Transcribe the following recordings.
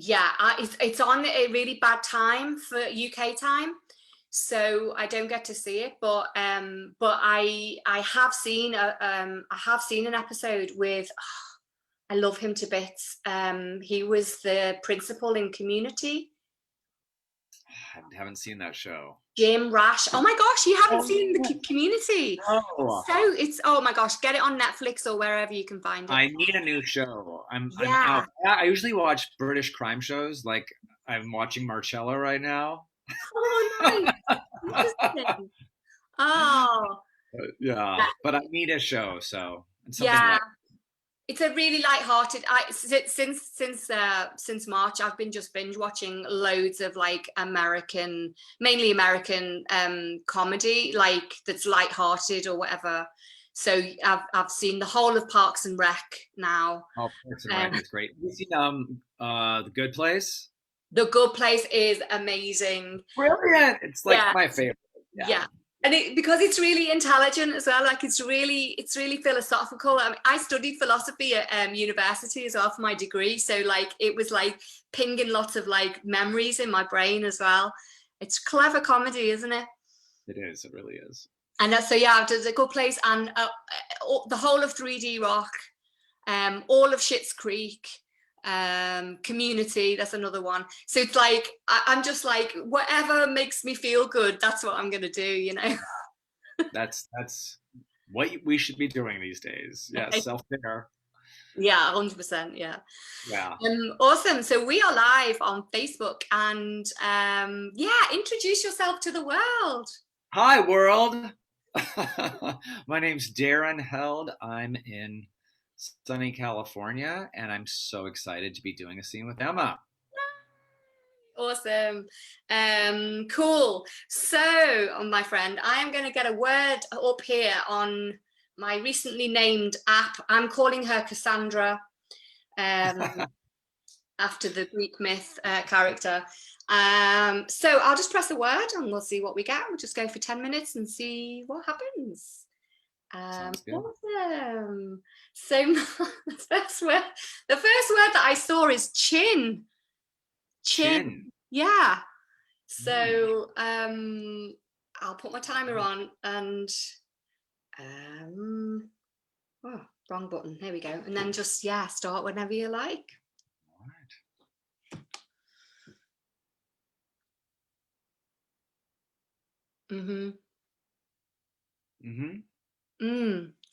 yeah, it's on a really bad time for UK time, so I don't get to see it. But I have seen an episode with. I love him to bits. He was the principal in Community. I haven't seen that show. Jim Rash. Oh my gosh, you haven't seen the Oh, Community? no. So it's oh my gosh, get it on Netflix or wherever you can find it. I need a new show. I'm Yeah. out. I usually watch British crime shows. Like I'm watching Marcello right now. Oh, nice. Interesting. Oh, Yeah, but I need a show, so and something yeah. like It's a really light-hearted. Since March, I've been just binge watching loads of like mainly American comedy, like that's light-hearted or whatever. So I've seen the whole of Parks and Rec now. oh, Parks and Rec Um, is great. Have you seen The Good Place? The Good Place is amazing. Brilliant. It's like Yeah, my favorite. Yeah. yeah. And because it's really intelligent as well, like it's really philosophical. I mean, I studied philosophy at university as well for my degree, so like it was like pinging lots of like memories in my brain as well. It's clever comedy, isn't it? It is. It really is. And so yeah, there's A Good Place and the whole of 3D Rock, all of Schitt's Creek, Community. That's another one. So it's like I'm just like whatever makes me feel good. That's what I'm gonna do. You know. That's what we should be doing these days. Yeah, self-care. Yeah, 100%. Yeah. Yeah. Awesome. So we are live on Facebook, and yeah, introduce yourself to the world. Hi, world. My name's Darren Held. I'm in sunny California, and I'm so excited to be doing a scene with Emma. Awesome. Cool. So, my friend, I am going to get a word up here on my recently named app. I'm calling her Cassandra, after the Greek myth character. So I'll just press a word and we'll see what we get. We'll just go for 10 minutes and see what happens. Sounds good. Awesome. So the first word that I saw is chin. Chin. Yeah. So I'll put my timer on and oh, wrong button. There we go. And then just start whenever you like. All right.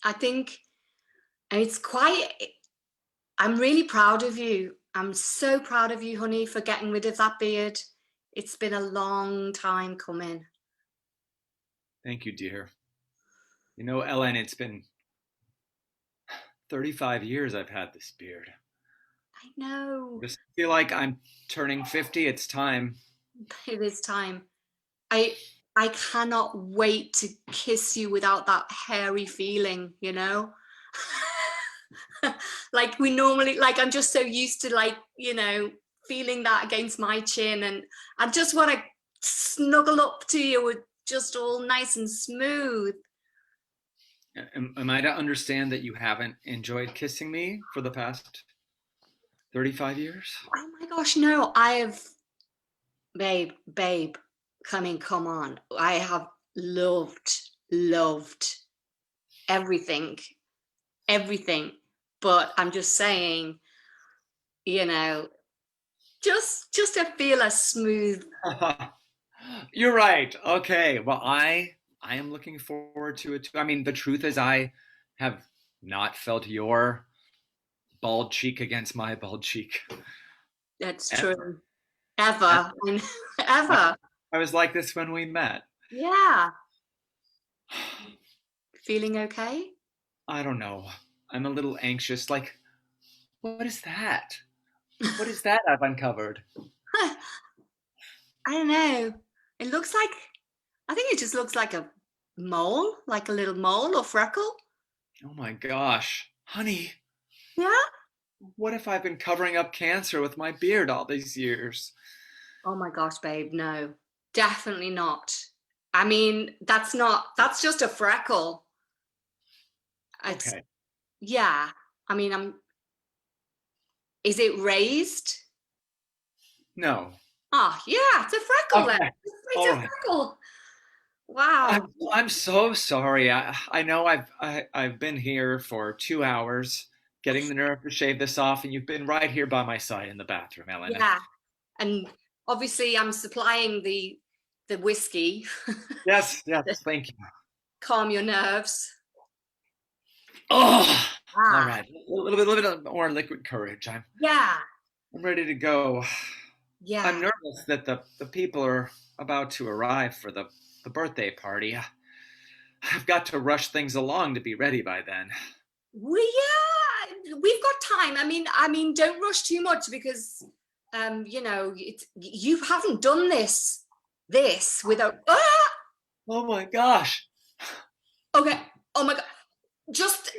I think it's quite. I'm really proud of you. I'm so proud of you, honey, for getting rid of that beard. It's been a long time coming. Thank you, dear. You know, Ellen, it's been 35 years I've had this beard. I know. Just feel like I'm turning 50. It's time. It is time. I cannot wait to kiss you without that hairy feeling, you know? Like we normally, like I'm just so used to like, you know, feeling that against my chin, and I just want to snuggle up to you with just all nice and smooth. Am I to understand that you haven't enjoyed kissing me for the past 35 years? Oh my gosh, no, I have, babe, come on. I have loved everything, but I'm just saying, you know, just to feel a smooth. You're right. Okay. Well, I am looking forward to it too. I mean, the truth is I have not felt your bald cheek against my bald cheek. That's Ever. true. Ever. Ever. I was like this when we met. Yeah. Feeling okay? I don't know. I'm a little anxious. Like, what is that? What is that I've uncovered? I don't know. It looks like, I think it just looks like a mole, like a little mole or freckle. Oh my gosh. Honey, Yeah. what if I've been covering up cancer with my beard all these years? Oh my gosh, babe. No, definitely not. I mean, that's just a freckle. It's, Okay. yeah. I mean, is it raised? No. Ah, yeah, it's a freckle then. Okay. It's All a right. freckle. Wow. I'm so sorry. I know I've been here for 2 hours getting the nerve to shave this off, and you've been right here by my side in the bathroom, Ellen. Yeah. And obviously I'm supplying the whiskey Yes, to yes, thank you. calm your nerves. Oh, all Ah, right. A little bit more liquid courage. yeah, I'm ready to go. I'm yeah. nervous that the people are about to arrive for the birthday party. I've got to rush things along to be ready by then. Yeah, we've got time. I mean, don't rush too much because, you haven't done this without. Ah! Oh my gosh. Okay. Oh my God. Just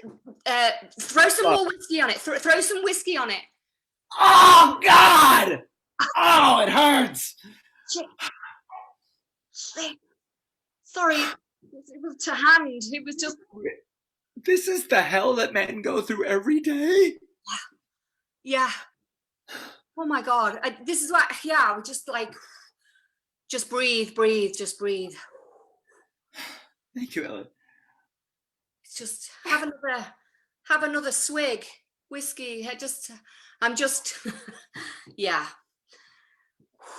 throw some Oh, more whiskey on it. Throw some whiskey on it. oh God! Oh, it hurts. Shit. Shit. Sorry, it was to hand. It was just. This is the hell that men go through every day. Yeah. Oh my God. This is what. Yeah. We just like. Just breathe, breathe, just breathe. Thank you, Ellen. Just have another swig whiskey. I'm just yeah.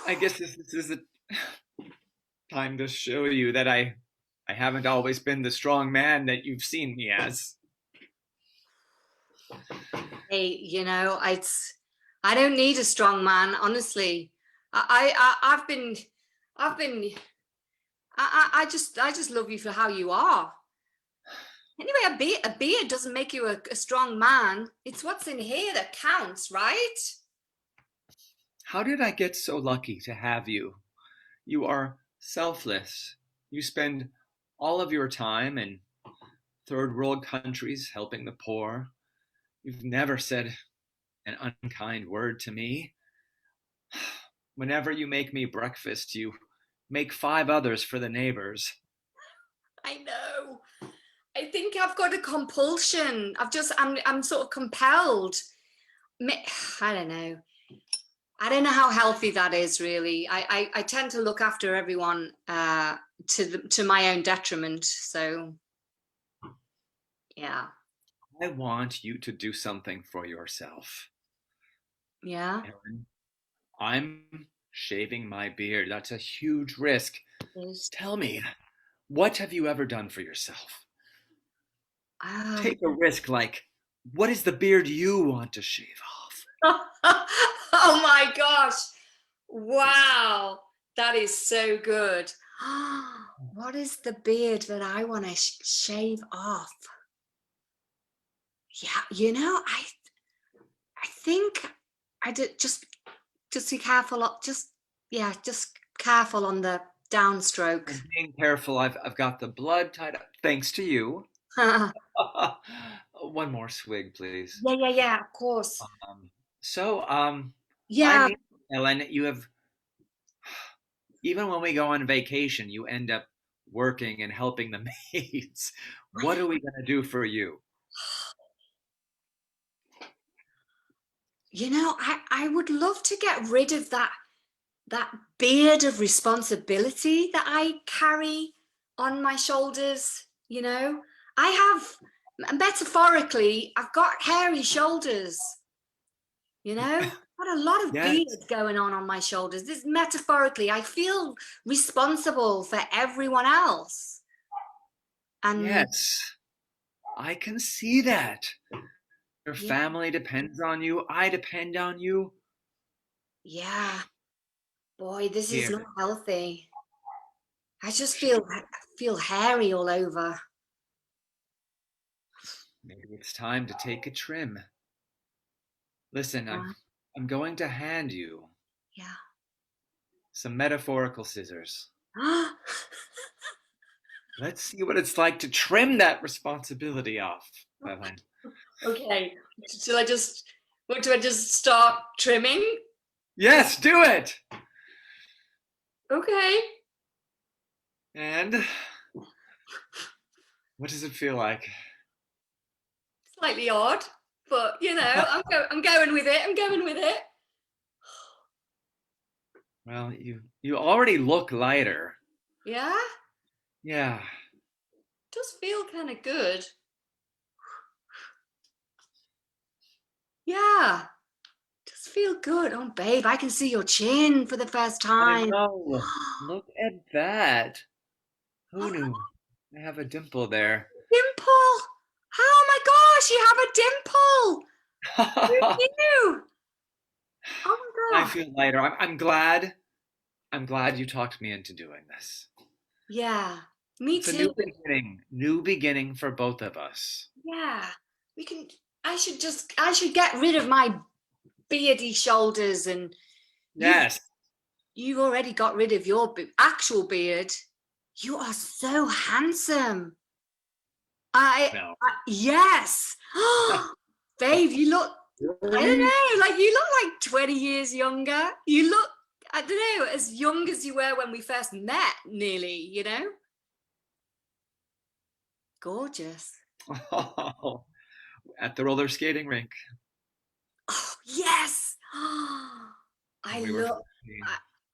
I guess this is the time to show you that I haven't always been the strong man that you've seen me as. Hey, I don't need a strong man, honestly. I've been I've been I just love you for how you are. Anyway, a beard doesn't make you a strong man. It's what's in here that counts, right? How did I get so lucky to have you? You are selfless. You spend all of your time in third world countries helping the poor. You've never said an unkind word to me. Whenever you make me breakfast, you make 5 others for the neighbors. I know. I think I've got a compulsion. I'm sort of compelled. I don't know. I don't know how healthy that is really. I tend to look after everyone to my own detriment. So yeah. I want you to do something for yourself. Yeah. Aaron, I'm shaving my beard. That's a huge risk. There's, Tell me, what have you ever done for yourself? um, Take a risk like, what is the beard you want to shave off? oh my gosh. Wow. That is so good. What is the beard that I want to shave off? Yeah, I think I did just be careful. Just careful on the downstroke. I'm being careful. I've got the blood tied up. Thanks to you. Yeah, One more swig, please. yeah, of course. Um, so, I Yeah. mean, Ellen, you have, even when we go on vacation, you end up working and helping the maids. What are we going to do for you? I would love to get rid of that beard of responsibility that I carry on my shoulders. I have, metaphorically, I've got hairy shoulders. Got a lot of Yes, beard going on my shoulders. This metaphorically, I feel responsible for everyone else. And yes, I can see that. Your yeah, family depends on you. I depend on you. yeah, boy, this is Here, not healthy. I just sh- feel hairy all over. maybe it's time to take a trim. Listen, Yeah, I'm going to hand you yeah. some metaphorical scissors. Let's see what it's like to trim that responsibility off, Evelyn. Okay. Do I just start trimming? Yes, do it. Okay. And what does it feel like? Slightly odd, but I'm going with it. I'm going with it. Well, you already look lighter. Yeah, Yeah. does feel kind of good. Yeah, does feel good. Oh, babe, I can see your chin for the first I time. know. Look at that. Who knew? I have a dimple there. Dimple. Oh my gosh, you have a dimple. Who I knew? Oh my gosh. feel lighter. I'm glad. I'm glad you talked me into doing this. Yeah, me It's a too. new beginning. New beginning for both of us. Yeah, we can. I should get rid of my beardy shoulders, and you've Yes. you've already got rid of your actual beard. You are so handsome. No. Yes. Babe, you look, I don't Really? know, like you look like 20 years younger. You look, I don't know, as young as you were when we first met, nearly, you know? Gorgeous. Oh, at the roller skating rink Oh, yes. when I we were love 15.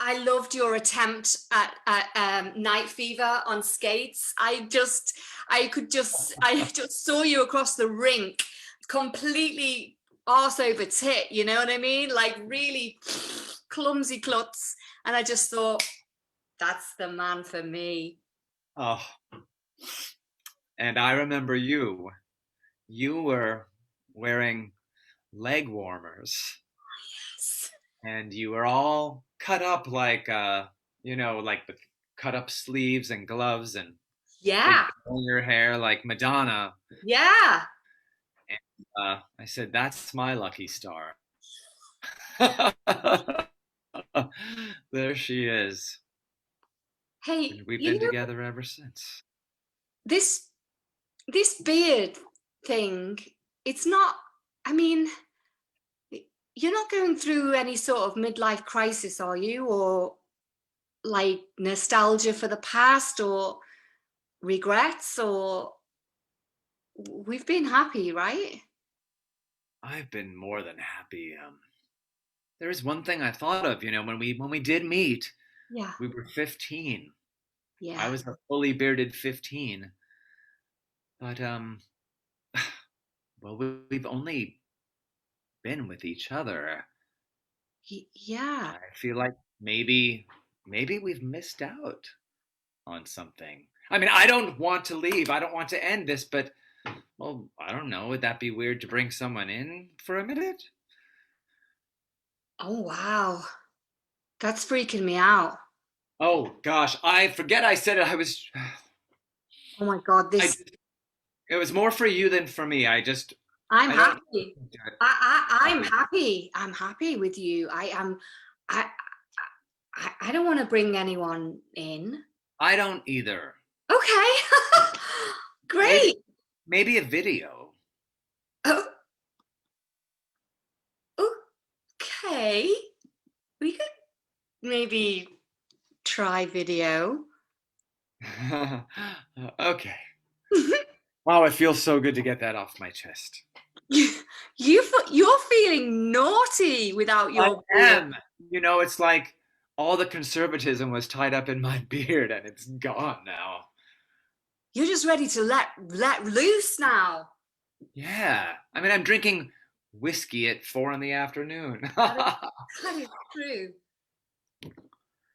I loved your attempt at night fever on skates. I just saw you across the rink, completely arse over tit. You know what I mean? Like really clumsy klutz, and I just thought that's the man for me. Oh, and I remember you. You were wearing leg warmers and you were all cut up like like with cut up sleeves and gloves and big Yeah, bow in your hair like Madonna. yeah. I said, that's my lucky star. There she is. Hey, And we've you been know together ever since. this this beard thing. It's not. I mean, you're not going through any sort of midlife crisis, are you? Or like nostalgia for the past or regrets? Or we've been happy, right? I've been more than happy. There is one thing I thought of, when we did meet, Yeah. we were 15. I Yeah. was a fully bearded 15. But well, we've only been with each other. Yeah. I feel like maybe we've missed out on something. I mean, I don't want to leave. I don't want to end this, but well, I don't know. Would that be weird to bring someone in for a minute? Oh, wow. That's freaking me out. Oh gosh, I forget I said it. Oh my God. I it was more for you than for me. I'm I don't happy. do it. I'm happy. I'm happy with you. I, I don't want to bring anyone in. I don't either. Okay. Maybe Great. maybe a video. Oh, okay. We could maybe try video. Okay. Wow, it feels so good to get that off my chest. You're feeling naughty without I your beard. am. It's like all the conservatism was tied up in my beard and it's gone now. You're just ready to let loose now. Yeah. I mean, I'm drinking whiskey at 4 in the afternoon. That is, that is true.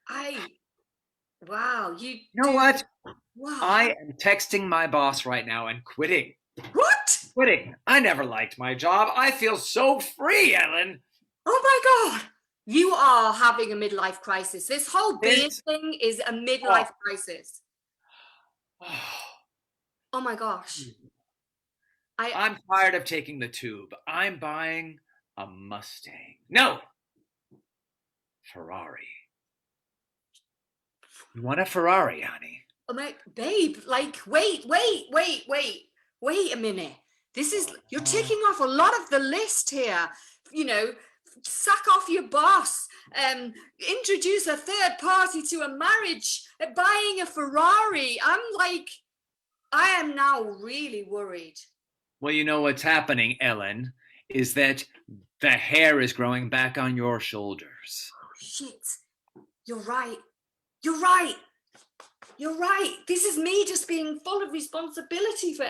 I wow, you You know do what? wow. I am texting my boss right now and quitting. What? Quitting. I never liked my job. I feel so free, Ellen. Oh my God. You are having a midlife crisis. This whole beard This. thing is a Oh. midlife crisis. Oh my gosh. I I'm tired of taking the tube. I'm buying a Mustang. No, Ferrari. You want a Ferrari, honey? I'm like, babe, like, wait a minute. You're ticking off a lot of the list here. You know, sack off your boss, introduce a third party to a marriage, buying a Ferrari. I'm like, I am now really worried. Well, you know what's happening, Ellen, is that the hair is growing back on your shoulders. Oh, shit. You're right. You're right. You're right. This is me just being full of responsibility for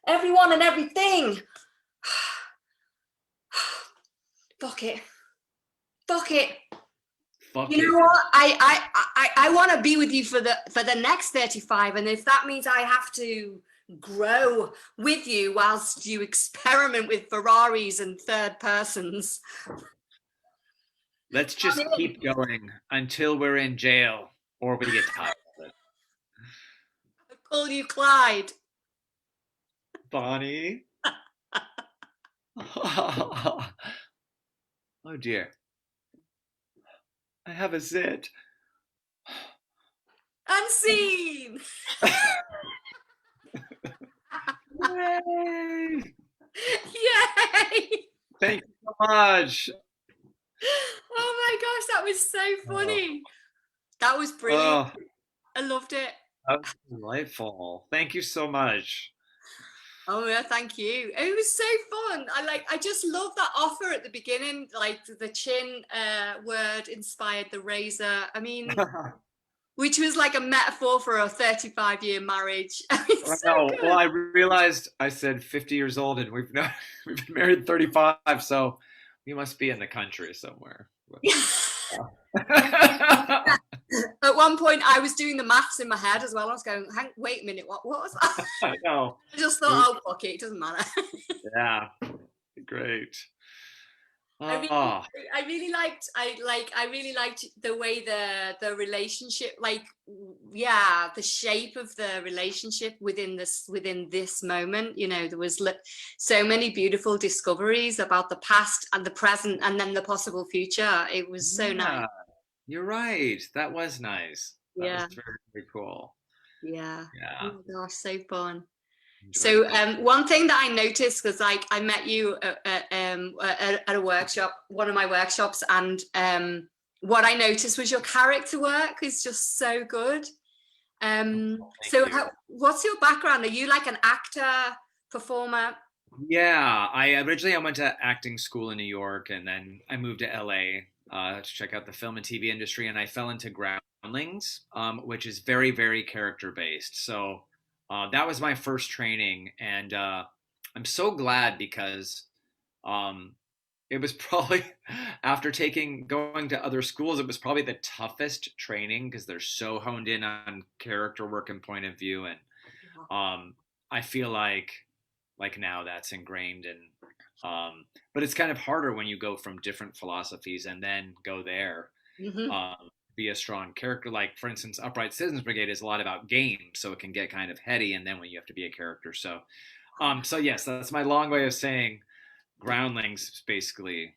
everyone and everything. Fuck it. Fuck it. Fuck You it. know what? I want to be with you for the next 35, and if that means I have to grow with you whilst you experiment with Ferraris and third persons. Let's just keep going until we're in jail or we get tired of it. I call you Clyde. Bonnie. Oh dear. I have a zit. Unseen. Yay! Yay! Thank you so much. Oh my gosh, that was so funny. That was brilliant. I loved it. That was delightful. Thank you so much. Oh yeah, thank you. It was so fun. I just love that offer at the beginning, like the chin word inspired the razor. I mean, which was like a metaphor for a 35-year marriage. It's so good. Well, I realized I said 50 years old and we've been married 35, so we must be in the country somewhere. At one point, I was doing the maths in my head as well. I was going, wait a minute, what was that? I know. I just thought, oh, fuck it doesn't matter. Yeah, great. I really liked the way the relationship, like, yeah, the shape of the relationship within this moment. You know, there was so many beautiful discoveries about the past and the present and then the possible future. It was so nice. You're right. That was nice. That was very, very cool. Yeah. Oh my gosh, so fun. So one thing that I noticed was, like, I met you at a workshop, one of my workshops, and what I noticed was your character work is just so good. What's your background? Are you like an actor, performer? Yeah, I originally went to acting school in New York, and then I moved to LA to check out the film and TV industry, and I fell into Groundlings, which is very, very character based. So that was my first training, and I'm so glad because it was probably after going to other schools, it was probably the toughest training because they're so honed in on character work and point of view, and I feel like now that's ingrained, and but it's kind of harder when you go from different philosophies and then go there. Be a strong character. Like, for instance, Upright Citizens Brigade is a lot about game, so it can get kind of heady, and then when you have to be a character. So yes, that's my long way of saying Groundlings is basically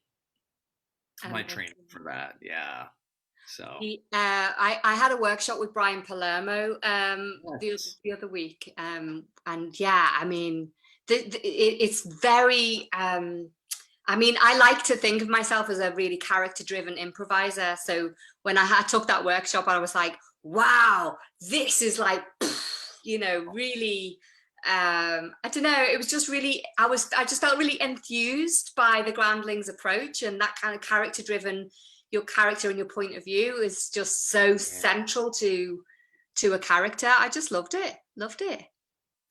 my training for that. Yeah. So I had a workshop with Brian Palermo the other week, and yeah, I mean, it's very I mean, I like to think of myself as a really character-driven improviser. So when I took that workshop, I was like, wow, this is like, you know, really, I don't know, it was just really, I just felt really enthused by the Groundlings approach, and that kind of character-driven, your character and your point of view is just so central to a character. I just loved it.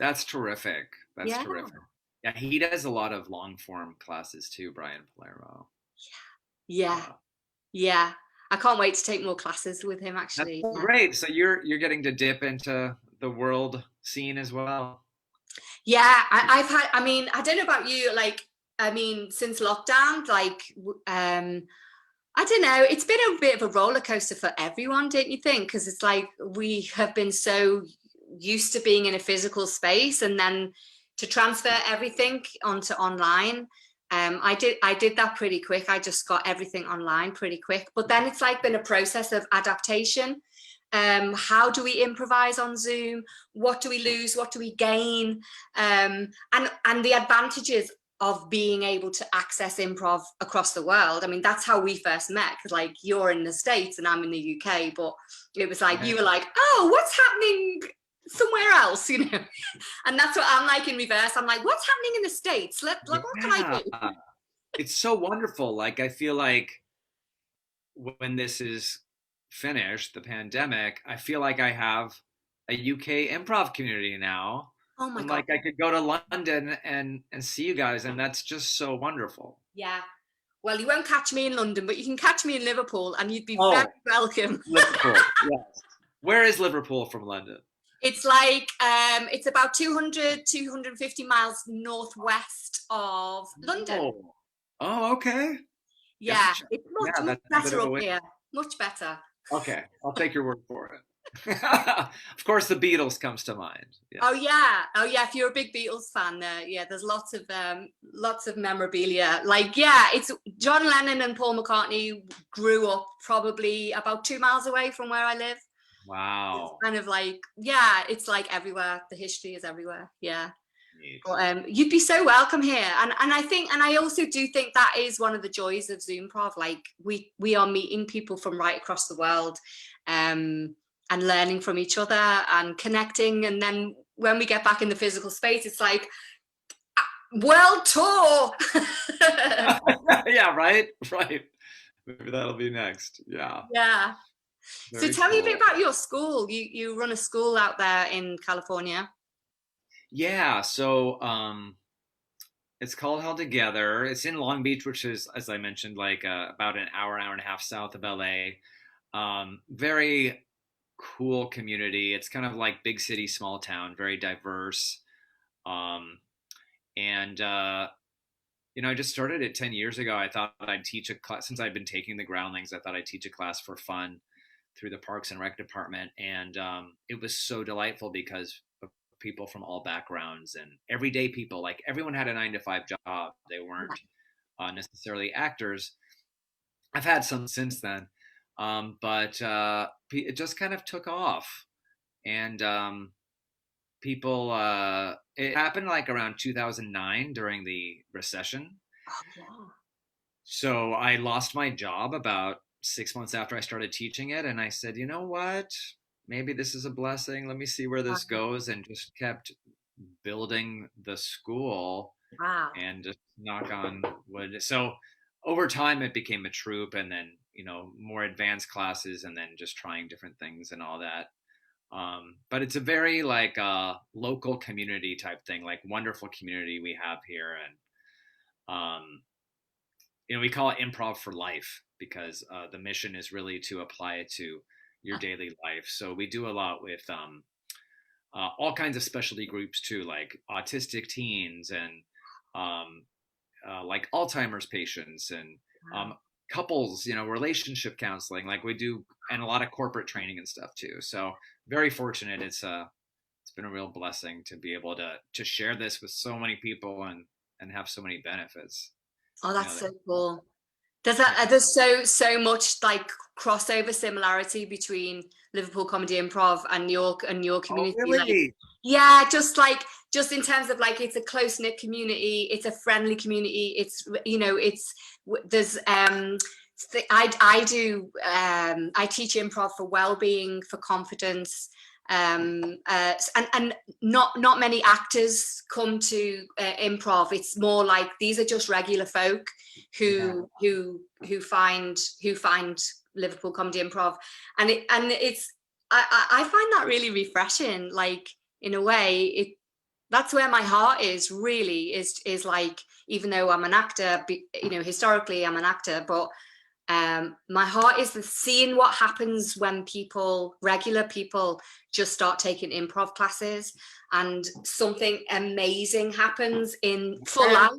That's terrific. That's terrific. Yeah, he does a lot of long form classes too, Brian Palermo. Yeah. I can't wait to take more classes with him, actually. That's great. So you're getting to dip into the world scene as well. Yeah, I've had, I mean, I don't know about you, like, I mean, since lockdown, like, I don't know, it's been a bit of a roller coaster for everyone, don't you think? Because it's like we have been so used to being in a physical space, and then to transfer everything onto online. I did that pretty quick. I just got everything online pretty quick. But then it's like been a process of adaptation. How do we improvise on Zoom? What do we lose? What do we gain? And the advantages of being able to access improv across the world. I mean, that's how we first met, because like you're in the States and I'm in the UK, but it was like, you were like, oh, what's happening somewhere else, you know? And that's what I'm like in reverse. I'm like, what's happening in the States? What can I do? It's so wonderful. Like, I feel like when this is finished, the pandemic, I feel like I have a UK improv community now. Oh my And God. like I could go to London and see you guys, and that's just so wonderful. Yeah. Well, you won't catch me in London, but you can catch me in Liverpool, and you'd be very Oh, welcome. Liverpool. Yes. Where is Liverpool from London? It's like it's about 250 miles northwest of London. Oh. Oh, okay. Yeah, Gotcha. it's Yeah, much, much that's a bit better of a up way. here. Much better. Okay, I'll take your word for it. Of course, the Beatles comes to mind. Yeah. Oh yeah, oh yeah. If you're a big Beatles fan, yeah, there's lots of memorabilia. Like yeah, it's John Lennon and Paul McCartney grew up probably about 2 miles away from where I live. It's Wow. kind of like yeah, it's like everywhere. The history is everywhere. Yeah. Neat. But, you'd be so welcome here, and I think, and I also do think that is one of the joys of Zoomprov. Like we are meeting people from right across the world, and learning from each other and connecting, and then when we get back in the physical space, it's like world tour. Yeah, right, right. Maybe that'll be next. Yeah. Yeah. So Very tell me a cool. bit about your school. You run a school out there in California. Yeah, so it's called Held Together. It's in Long Beach, which is, as I mentioned, like about an hour and a half south of LA. Very cool community. It's kind of like big city, small town, very diverse. Um, and I just started it 10 years ago. I thought I'd teach a class since I've been taking the Groundlings. I thought I'd teach a class for fun through the Parks and Rec department, and it was so delightful because of people from all backgrounds and everyday people. Like everyone had a 9 to 5 job. They weren't necessarily actors. I've had some since then, but it just kind of took off, and people. It happened like around 2009 during the recession. Oh, yeah. So I lost my job about 6 months after I started teaching it, and I said, you know what? Maybe this is a blessing. Let me see where this goes, and just kept building the school Wow. and just knock on wood. So over time, it became a troupe, and then more advanced classes, and then just trying different things and all that. But it's a very like local community type thing, like wonderful community we have here, and we call it improv for life because the mission is really to apply it to your daily life. So we do a lot with all kinds of specialty groups too, like autistic teens and like Alzheimer's patients and couples, relationship counseling, like we do, and a lot of corporate training and stuff too. So very fortunate. It's been a real blessing to be able to share this with so many people and have so many benefits. Oh, that's so cool. There's so much like crossover similarity between Liverpool Comedy Improv and your community. Oh, really? Like, yeah, just in terms of like it's a close knit community, it's a friendly community. It's there's I teach improv for well-being, for confidence. And not many actors come to improv. It's more like these are just regular folk who find Liverpool Comedy Improv, and it's I find that really refreshing. Like in a way, that's where my heart is really is like, even though I'm an actor, historically I'm an actor, but my heart is seeing what happens when regular people just start taking improv classes and something amazing happens for life,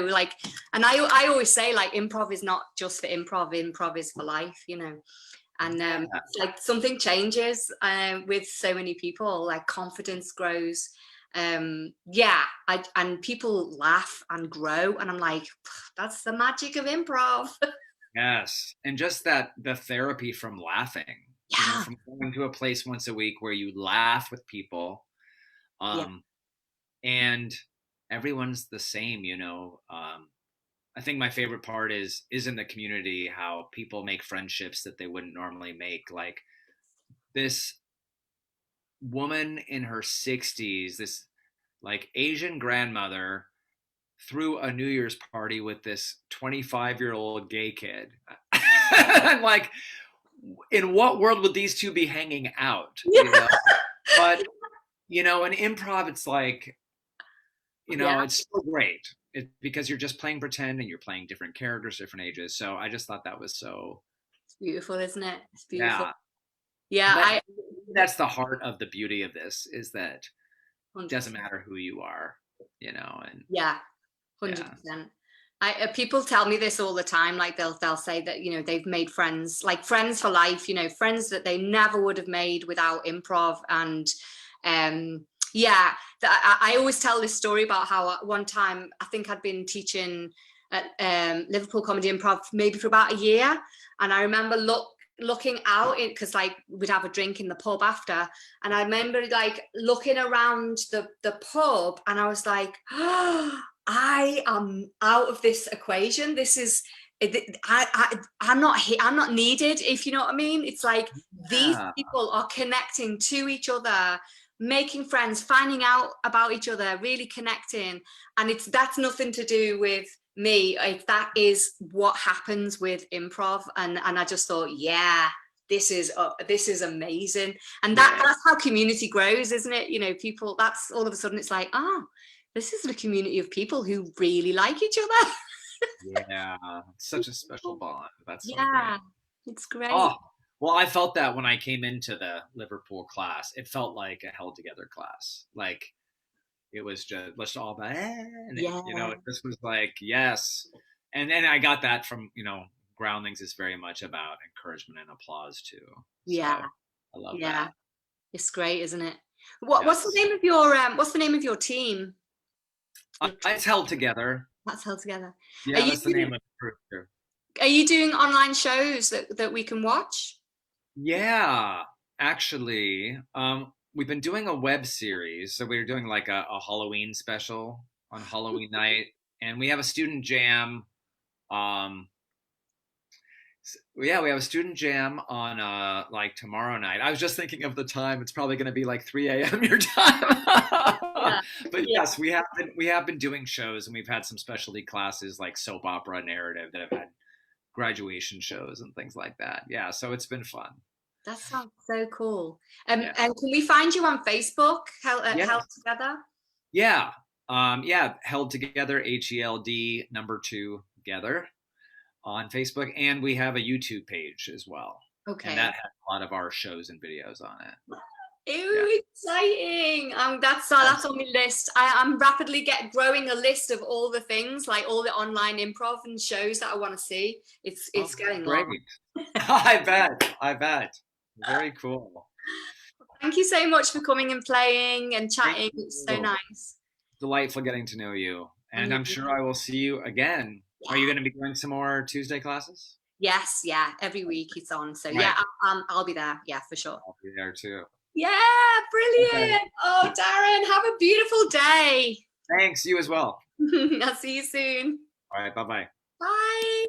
like, and I always say like improv is not just for improv is for life, and it's like something changes with so many people, like confidence grows, and people laugh and grow, and I'm like, that's the magic of improv. Yes. And just that the therapy from laughing, Yeah. From going to a place once a week where you laugh with people. And everyone's the same, I think my favorite part is in the community, how people make friendships that they wouldn't normally make. Like this woman in her 60s, this like Asian grandmother threw a New Year's party with this 25-year-old gay kid. I'm like, in what world would these two be hanging out? But in improv, it's like, it's so great. Because you're just playing pretend and you're playing different characters, different ages. So I just thought that was so. It's beautiful, isn't it? It's beautiful. Yeah. That's the heart of the beauty of this, is that it doesn't matter who you are, and. Yeah, 100%. People tell me this all the time. Like they'll say that, they've made friends, like friends for life, friends that they never would have made without improv. And I always tell this story about how one time I think I'd been teaching at Liverpool Comedy Improv maybe for about a year, and I remember looking out, because like we'd have a drink in the pub after, and I remember like looking around the pub, and I was like, oh, I am out of this equation. This is I'm not needed, if you know what I mean. It's like these people are connecting to each other, making friends, finding out about each other, really connecting, and that's nothing to do with me. That is what happens with improv, and I just thought, this is amazing, and that's how community grows, isn't it? People, that's all of a sudden it's like, this is a community of people who really like each other. Yeah, it's such a special bond. That's so great. It's great. Oh, well, I felt that when I came into the Liverpool class. It felt like a held together class. Like it was just all about, and this was like, yes. And then I got that from, Groundlings is very much about encouragement and applause too. Yeah. So I love that. It's great, isn't it? What's the name of your team? It's Held Together. That's Held Together. Yeah, that's the name of the group. Are you doing online shows that we can watch? Yeah, actually, we've been doing a web series. So we're doing like a Halloween special on Halloween night, and we have a student jam. We have a student jam on like tomorrow night. I was just thinking of the time. It's probably going to be like 3 a.m. your time. But yes, we have been doing shows, and we've had some specialty classes like soap opera narrative that have had graduation shows and things like that. Yeah, so it's been fun. That sounds so cool. And can we find you on Facebook? Held Together? Yeah. Held Together, HELD #2 on Facebook, and we have a YouTube page as well. Okay. And that has a lot of our shows and videos on it. Ew, exciting. That's on my list. I'm rapidly growing a list of all the things, like all the online improv and shows that I want to see. It's getting great. long. I bet. Very cool. Thank you so much for coming and playing and chatting. It's so nice. Delightful getting to know you. And I'm sure I will see you again. Yeah. Are you going to be doing some more Tuesday classes? Yes, every week it's on. So I'll be there. Yeah, for sure. I'll be there too. Yeah, brilliant. Okay. Oh, Darren, have a beautiful day. Thanks, you as well. I'll see you soon. All right, bye-bye. Bye.